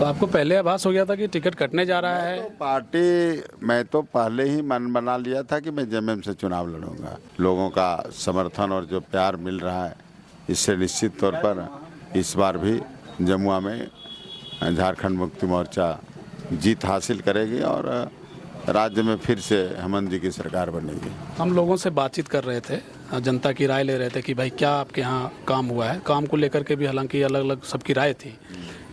तो आपको पहले आभास हो गया था कि टिकट कटने जा रहा है? मैं तो पहले ही मन बना लिया था कि मैं जेएमएम से चुनाव लड़ूंगा। लोगों का समर्थन और जो प्यार मिल रहा है, इससे निश्चित तौर पर इस बार भी जमुआ में झारखंड मुक्ति मोर्चा जीत हासिल करेगी और राज्य में फिर से हेमंत जी की सरकार बनेगी। हम लोगों से बातचीत कर रहे थे, जनता की राय ले रहे थे कि भाई क्या आपके यहाँ काम हुआ है। काम को लेकर के भी हालांकि अलग अलग सबकी राय थी,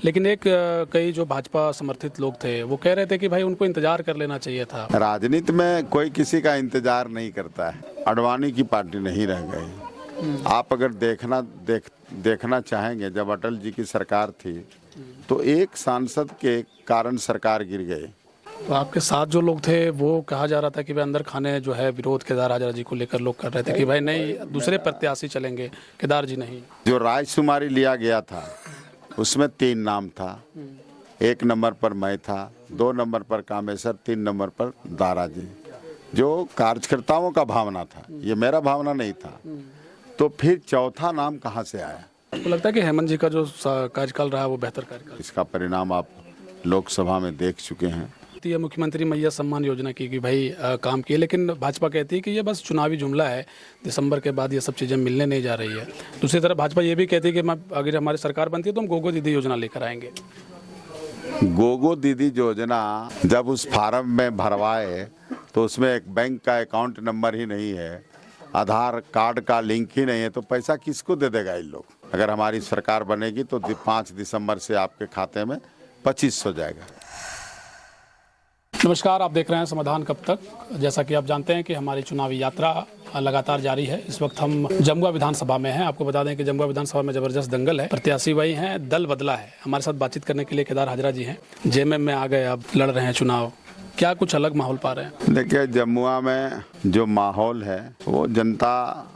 लेकिन कई जो भाजपा समर्थित लोग थे वो कह रहे थे कि भाई उनको इंतजार कर लेना चाहिए था। राजनीति में कोई किसी का इंतजार नहीं करता है। अडवाणी की पार्टी नहीं रह गई। आप अगर देखना चाहेंगे, जब अटल जी की सरकार थी तो एक सांसद के कारण सरकार गिर गई। तो आपके साथ जो लोग थे वो कहा जा रहा था कि भाई अंदर खाने जो है विरोध केदार हाजरा जी को लेकर लोग कर रहे थे कि भाई नहीं, दूसरे प्रत्याशी चलेंगे, केदार जी नहीं। जो राजकुमारी लिया गया था उसमें 3 नाम था। 1 नंबर पर मैं था, 2 नंबर पर कामेश्वर, 3 नंबर पर दारा जी, जो कार्यकर्ताओं का भावना था। ये मेरा भावना नहीं था। तो फिर चौथा नाम कहाँ से आया? आपको लगता है कि हेमंत जी का जो कार्यकाल रहा वो बेहतर कार्यकाल? इसका परिणाम आप लोकसभा में देख चुके हैं। मुख्यमंत्री मैया सम्मान योजना की कि भाई काम किए, लेकिन भाजपा कहती है कि ये बस चुनावी जुमला है, दिसंबर के बाद ये सब चीज़ें मिलने नहीं जा रही है। दूसरी तरफ भाजपा ये भी कहती है कि अगर हमारी सरकार बनती है तो हम गोगो दीदी योजना लेकर आएंगे। गोगो दीदी योजना जब उस फार्म में भरवाए तो उसमें एक बैंक का अकाउंट नंबर ही नहीं है, आधार कार्ड का लिंक ही नहीं है, तो पैसा किसको दे देगा इन लोग? अगर हमारी सरकार बनेगी तो 5 दिसंबर से आपके खाते में 2500 जाएगा। नमस्कार, आप देख रहे हैं समाधान कब तक। जैसा कि आप जानते हैं कि हमारी चुनावी यात्रा लगातार जारी है। इस वक्त हम जमुआ विधानसभा में हैं। आपको बता दें कि जमुआ विधानसभा में जबरदस्त दंगल है। प्रत्याशी वही हैं, दल बदला है। हमारे साथ बातचीत करने के लिए केदार हाजरा जी हैं। जेएमएम में आ गए, अब लड़ रहे हैं चुनाव। क्या कुछ अलग माहौल पा रहे हैं? देखिए, जमुआ में जो माहौल है वो जनता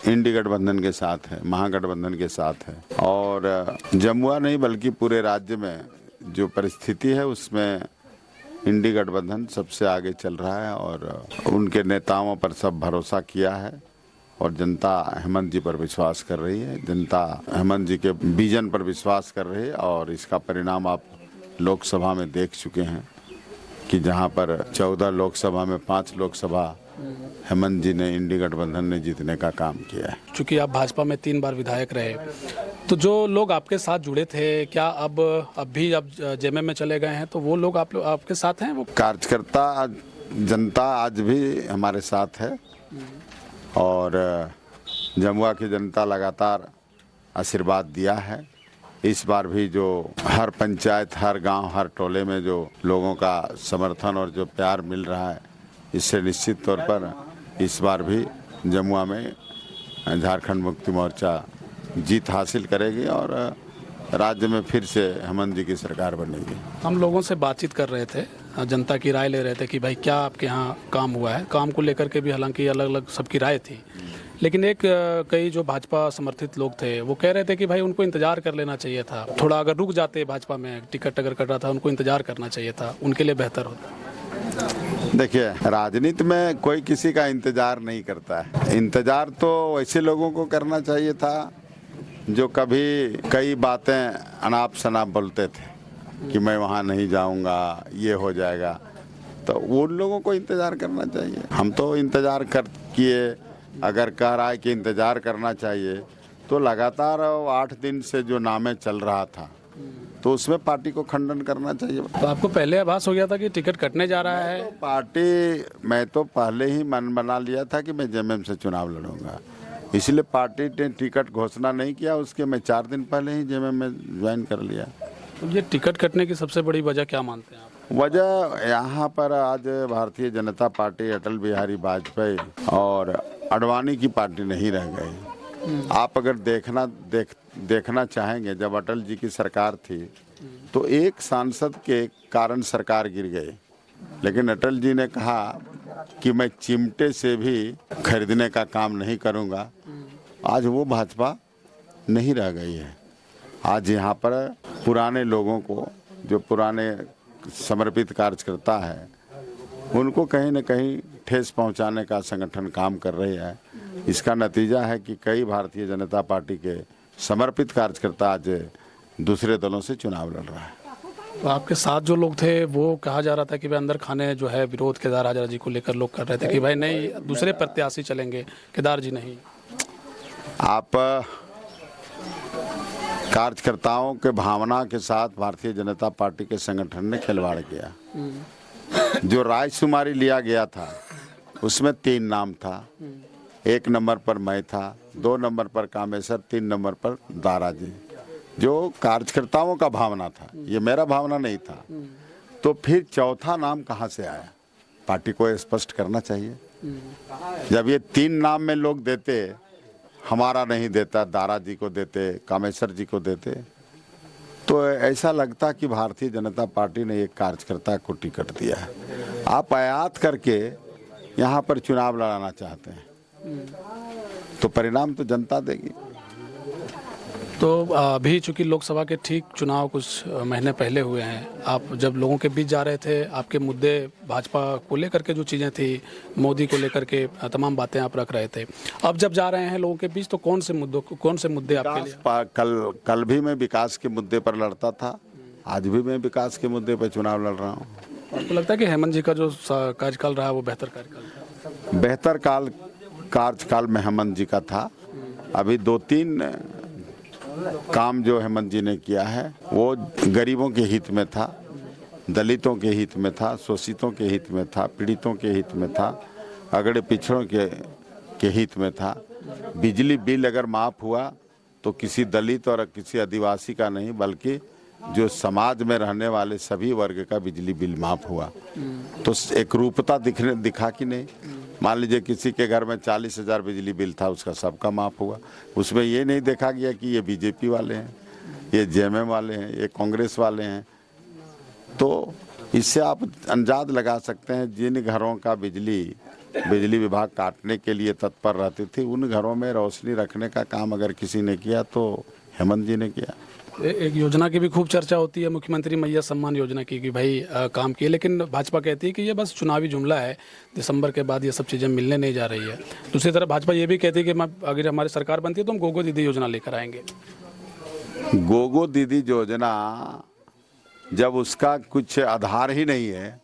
इंडी गठबंधन के साथ है, महागठबंधन के साथ है। और जमुआ नहीं बल्कि पूरे राज्य में जो परिस्थिति है उसमें इंडी गठबंधन सबसे आगे चल रहा है और उनके नेताओं पर सब भरोसा किया है और जनता हेमंत जी पर विश्वास कर रही है। जनता हेमंत जी के विजन पर विश्वास कर रही है और इसका परिणाम आप लोकसभा में देख चुके हैं कि जहां पर 14 लोकसभा में 5 लोकसभा हेमंत जी ने, इंडी गठबंधन ने जीतने का काम किया है। चूँकि आप भाजपा में 3 बार विधायक रहे, तो जो लोग आपके साथ जुड़े थे, क्या अब भी अब जेएमएम में चले गए हैं तो वो लोग आपके साथ हैं? वो कार्यकर्ता जनता आज भी हमारे साथ है और जमुआ की जनता लगातार आशीर्वाद दिया है। इस बार भी जो हर पंचायत, हर गांव, हर टोले में जो लोगों का समर्थन और जो प्यार मिल रहा है, इससे निश्चित तौर पर इस बार भी जमुआ में झारखंड मुक्ति मोर्चा जीत हासिल करेगी और राज्य में फिर से हेमंत जी की सरकार बनेगी। हम लोगों से बातचीत कर रहे थे, जनता की राय ले रहे थे कि भाई क्या आपके यहाँ काम हुआ है। काम को लेकर के भी हालांकि अलग अलग सबकी राय थी, लेकिन कई जो भाजपा समर्थित लोग थे वो कह रहे थे कि भाई उनको इंतजार कर लेना चाहिए था, थोड़ा अगर रुक जाते भाजपा में, टिकट अगर कट रहा था उनको इंतजार करना चाहिए था, उनके लिए बेहतर होता। देखिए, राजनीति में कोई किसी का इंतजार नहीं करता है। इंतजार तो ऐसे लोगों को करना चाहिए था जो कभी कई बातें अनाप शनाप बोलते थे कि मैं वहाँ नहीं जाऊँगा, ये हो जाएगा, तो उन लोगों को इंतजार करना चाहिए। हम तो इंतजार किए। अगर कह रहा है कि इंतजार करना चाहिए तो लगातार 8 दिन से जो नामे चल रहा था तो उसमें पार्टी को खंडन करना चाहिए। तो आपको पहले आभास हो गया था कि टिकट कटने जा रहा है? मैं तो पहले ही मन बना लिया था कि मैं जेएमएम से चुनाव लड़ूंगा, इसलिए पार्टी ने टिकट घोषणा नहीं किया। उसके मैं 4 दिन पहले ही जेएमएम में ज्वाइन कर लिया। तो ये टिकट कटने की सबसे बड़ी वजह क्या मानते हैं आप? वजह यहाँ पर आज भारतीय जनता पार्टी, अटल बिहारी वाजपेयी और अडवाणी की पार्टी नहीं रह गई। आप अगर देखना चाहेंगे, जब अटल जी की सरकार थी तो एक सांसद के कारण सरकार गिर गई, लेकिन अटल जी ने कहा कि मैं चिमटे से भी खरीदने का काम नहीं करूंगा। आज वो भाजपा नहीं रह गई है। आज यहाँ पर पुराने लोगों को, जो पुराने समर्पित कार्यकर्ता है, उनको कहीं न कहीं ठेस पहुंचाने का संगठन काम कर रही है। इसका नतीजा है कि कई भारतीय जनता पार्टी के समर्पित कार्यकर्ता आज दूसरे दलों से चुनाव लड़ रहा है। तो आपके साथ जो लोग थे वो कहा जा रहा था कि भाई अंदर खाने जो है विरोध केदार हाजरा जी को लेकर लोग कर रहे थे कि भाई नहीं दूसरे प्रत्याशी चलेंगे, केदार जी नहीं। आप कार्यकर्ताओं के भावना के साथ भारतीय जनता पार्टी के संगठन ने खिलवाड़ किया। जो राजकुमारी लिया गया था उसमें 3 नाम था। 1 नंबर पर मैं था, 2 नंबर पर कामेश्वर, 3 नंबर पर दारा जी। जो कार्यकर्ताओं का भावना था, ये मेरा भावना नहीं था। तो फिर चौथा नाम कहाँ से आया? पार्टी को स्पष्ट करना चाहिए। जब ये 3 नाम में लोग देते, हमारा नहीं देता, दारा जी को देते, कामेश्वर जी को देते, तो ऐसा लगता कि भारतीय जनता पार्टी ने एक कार्यकर्ता को टिकट दिया है। आप आयात करके यहाँ पर चुनाव लड़ाना चाहते हैं तो परिणाम तो जनता देगी। तो अभी चूंकि लोकसभा के ठीक चुनाव कुछ महीने पहले हुए हैं, आप जब लोगों के बीच जा रहे थे, आपके मुद्दे भाजपा को लेकर के जो चीज़ें थी, मोदी को लेकर के तमाम बातें आप रख रहे थे। अब जब जा रहे हैं लोगों के बीच तो कौन से मुद्दे आपके लिए? कल भी मैं विकास के मुद्दे पर लड़ता था, आज भी मैं विकास के मुद्दे पर चुनाव लड़ रहा हूँ। आपको लगता है कि हेमंत जी का जो कार्यकाल रहा है वो बेहतर कार्यकाल था? बेहतर कार्यकाल में हेमंत जी का था। अभी 2-3 काम जो हेमंत जी ने किया है वो गरीबों के हित में था, दलितों के हित में था, शोषितों के हित में था, पीड़ितों के हित में था, अगड़े पिछड़ों के हित में था। बिजली बिल अगर माफ़ हुआ तो किसी दलित और किसी आदिवासी का नहीं, बल्कि जो समाज में रहने वाले सभी वर्ग का बिजली बिल माफ़ हुआ। तो एक रूपता दिखा कि नहीं। मान लीजिए किसी के घर में 40,000 बिजली बिल था, उसका सबका माफ़ हुआ। उसमें ये नहीं देखा गया कि ये बीजेपी वाले हैं, ये जेएमएम वाले हैं, ये कांग्रेस वाले हैं। तो इससे आप अंदाज लगा सकते हैं जिन घरों का बिजली विभाग काटने के लिए तत्पर रहती थी, उन घरों में रोशनी रखने का काम अगर किसी ने किया तो हेमंत जी ने किया। एक योजना की भी खूब चर्चा होती है, मुख्यमंत्री मैया सम्मान योजना की, कि भाई काम किए, लेकिन भाजपा कहती है कि ये बस चुनावी जुमला है, दिसंबर के बाद ये सब चीज़ें मिलने नहीं जा रही है। दूसरी तरफ भाजपा ये भी कहती है कि अगर हमारी सरकार बनती है तो हम गोगो दीदी योजना लेकर आएंगे। गोगो दीदी योजना जब उसका कुछ आधार ही नहीं है,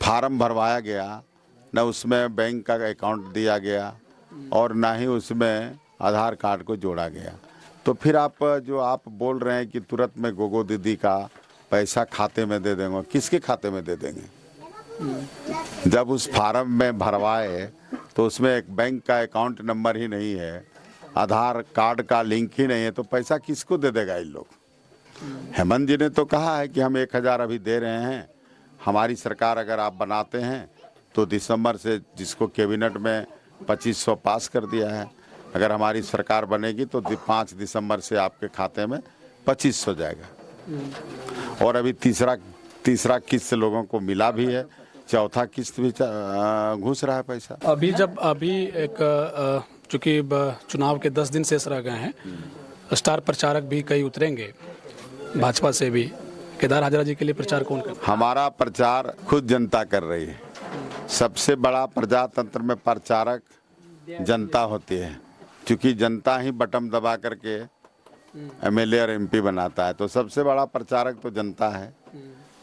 फार्म भरवाया गया, न उसमें बैंक का अकाउंट दिया गया और ना ही उसमें आधार कार्ड को जोड़ा गया, तो फिर आप बोल रहे हैं कि तुरंत में गोगो दीदी का पैसा खाते में दे देंगे, किसके खाते में दे देंगे? जब उस फार्म में भरवाए तो उसमें एक बैंक का अकाउंट नंबर ही नहीं है, आधार कार्ड का लिंक ही नहीं है, तो पैसा किसको दे देगा इन लोग? हेमंत जी ने तो कहा है कि हम 1,000 अभी दे रहे हैं, हमारी सरकार अगर आप बनाते हैं तो दिसंबर से, जिसको कैबिनेट में 2500 पास कर दिया है, अगर हमारी सरकार बनेगी तो 5 दिसंबर से आपके खाते में 2500 जाएगा। और अभी तीसरा किस्त लोगों को मिला भी है, चौथा किस्त भी घुस रहा है पैसा। अभी एक चूंकि चुनाव के 10 दिन शेष रह गए हैं, स्टार प्रचारक भी कई उतरेंगे भाजपा से भी। केदार हाजरा जी के लिए प्रचार कौन कर? हमारा प्रचार खुद जनता कर रही है। सबसे बड़ा प्रजातंत्र में प्रचारक जनता होती है, क्योंकि जनता ही बटन दबा करके एमएलए और एमपी बनाता है। तो सबसे बड़ा प्रचारक तो जनता है,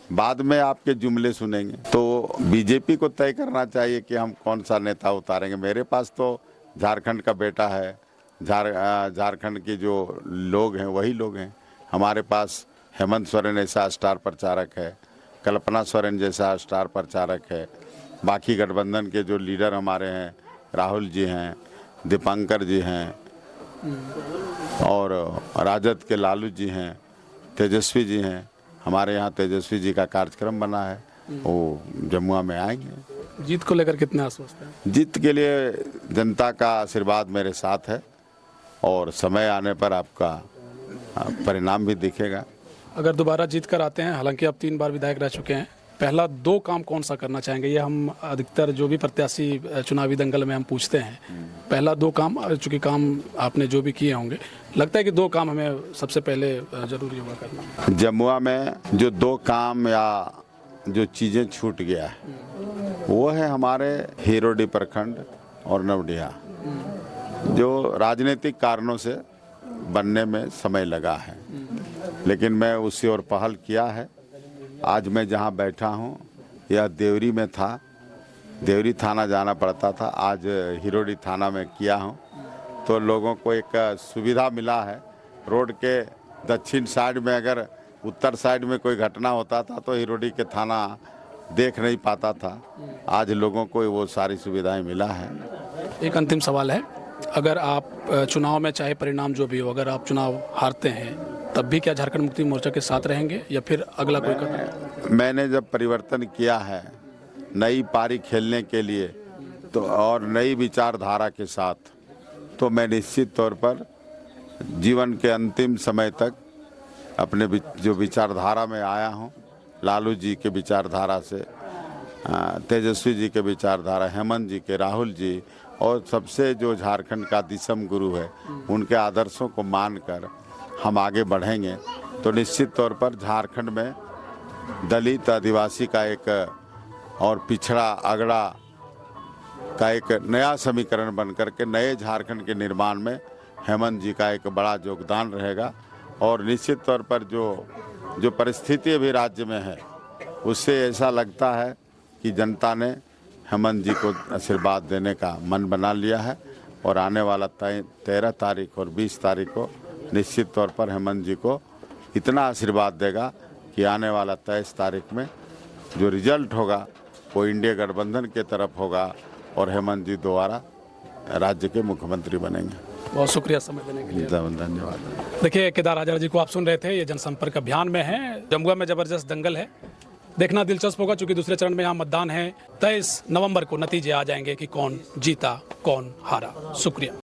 बाद में आपके जुमले सुनेंगे। तो बीजेपी को तय करना चाहिए कि हम कौन सा नेता उतारेंगे। मेरे पास तो झारखंड का बेटा है, झारखंड के जो लोग हैं वही लोग हैं। हमारे पास हेमंत सोरेन ऐसा स्टार प्रचारक है, कल्पना सोरेन जैसा स्टार प्रचारक है, बाकी गठबंधन के जो लीडर हमारे हैं, राहुल जी हैं, दीपांकर जी हैं, और राजद के लालू जी हैं, तेजस्वी जी हैं। हमारे यहाँ तेजस्वी जी का कार्यक्रम बना है, वो जमुआ में आएंगे। जीत को लेकर कितने आश्वस्त हैं? जीत के लिए जनता का आशीर्वाद मेरे साथ है और समय आने पर आपका परिणाम भी दिखेगा। अगर दोबारा जीत कर आते हैं, हालांकि आप 3 बार विधायक रह चुके हैं, पहला 2 काम कौन सा करना चाहेंगे? ये हम अधिकतर जो भी प्रत्याशी चुनावी दंगल में हम पूछते हैं, पहला 2 काम, चूँकि काम आपने जो भी किए होंगे, लगता है कि 2 काम हमें सबसे पहले जरूरी होगा करना। जमुआ में जो 2 काम या जो चीज़ें छूट गया है वो है हमारे हीरोडी प्रखंड और नवडिहा, जो राजनीतिक कारणों से बनने में समय लगा है, लेकिन मैं उसी ओर पहल किया है आज मैं जहाँ बैठा हूँ यह देवरी में था, देवरी थाना जाना पड़ता था, आज हिरोडी थाना में किया हूँ। तो लोगों को एक सुविधा मिला है। रोड के दक्षिण साइड में अगर उत्तर साइड में कोई घटना होता था तो हिरोडी के थाना देख नहीं पाता था, आज लोगों को वो सारी सुविधाएं मिला है। एक अंतिम सवाल है, अगर आप चुनाव में चाहे परिणाम जो भी हो, अगर आप चुनाव हारते हैं तब भी क्या झारखंड मुक्ति मोर्चा के साथ रहेंगे या फिर अगला कोई कदम? मैंने जब परिवर्तन किया है नई पारी खेलने के लिए तो और नई विचारधारा के साथ, तो मैं निश्चित तौर पर जीवन के अंतिम समय तक अपने जो विचारधारा में आया हूँ, लालू जी के विचारधारा से, तेजस्वी जी के विचारधारा, हेमंत जी के, राहुल जी और सबसे जो झारखंड का दिसम गुरु है उनके आदर्शों को मानकर हम आगे बढ़ेंगे। तो निश्चित तौर पर झारखंड में दलित आदिवासी का एक और पिछड़ा अगड़ा का एक नया समीकरण बनकर के नए झारखंड के निर्माण में हेमंत जी का एक बड़ा योगदान रहेगा। और निश्चित तौर पर जो परिस्थिति अभी राज्य में है उससे ऐसा लगता है कि जनता ने हेमंत जी को आशीर्वाद देने का मन बना लिया है और आने वाला 13 तारीख और 20 तारीख को निश्चित तौर पर हेमंत जी को इतना आशीर्वाद देगा कि आने वाला 23 तारीख में जो रिजल्ट होगा वो इंडिया गठबंधन के तरफ होगा और हेमंत जी दोबारा राज्य के मुख्यमंत्री बनेंगे। बहुत शुक्रिया समय देने के लिए। धन्यवाद। देखिए, केदार हजारा जी को आप सुन रहे थे, ये जनसंपर्क अभियान में है। जमुआ में जबरदस्त दंगल है, देखना दिलचस्प होगा क्योंकि दूसरे चरण में यहाँ मतदान है। 23 नवंबर को नतीजे आ जाएंगे कि कौन जीता कौन हारा। शुक्रिया।